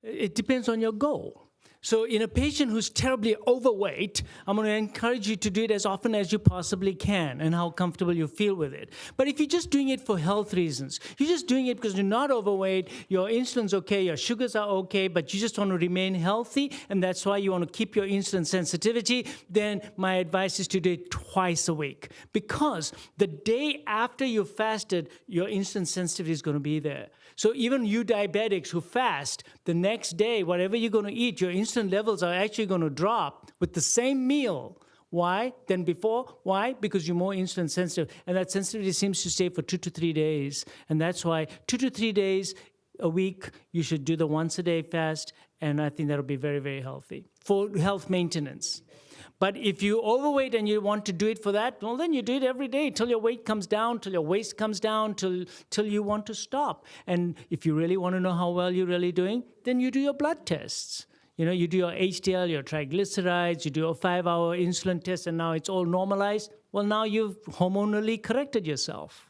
It depends on your goal. So in a patient who's terribly overweight, I'm going to encourage you to do it as often as you possibly can and how comfortable you feel with it. But if you're just doing it for health reasons, you're just doing it because you're not overweight, your insulin's okay, your sugars are okay, but you just want to remain healthy, and that's why you want to keep your insulin sensitivity, then my advice is to do it twice a week. Because the day after you fasted, your insulin sensitivity is going to be there. So even you diabetics who fast, the next day, whatever you're going to eat, your insulin levels are actually going to drop with the same meal. Why? Than before? Why? Because you're more insulin sensitive. And that sensitivity seems to stay for 2 to 3 days. And that's why 2 to 3 days a week, you should do the once-a-day fast. And I think that'll be very, very healthy for health maintenance. But if you're overweight and you want to do it for that, well, then you do it every day till your weight comes down, till your waist comes down, till you want to stop. And if you really want to know how well you're really doing, then you do your blood tests. You know, you do your HDL, your triglycerides, you do a 5-hour insulin test, and now it's all normalized. Well, now you've hormonally corrected yourself.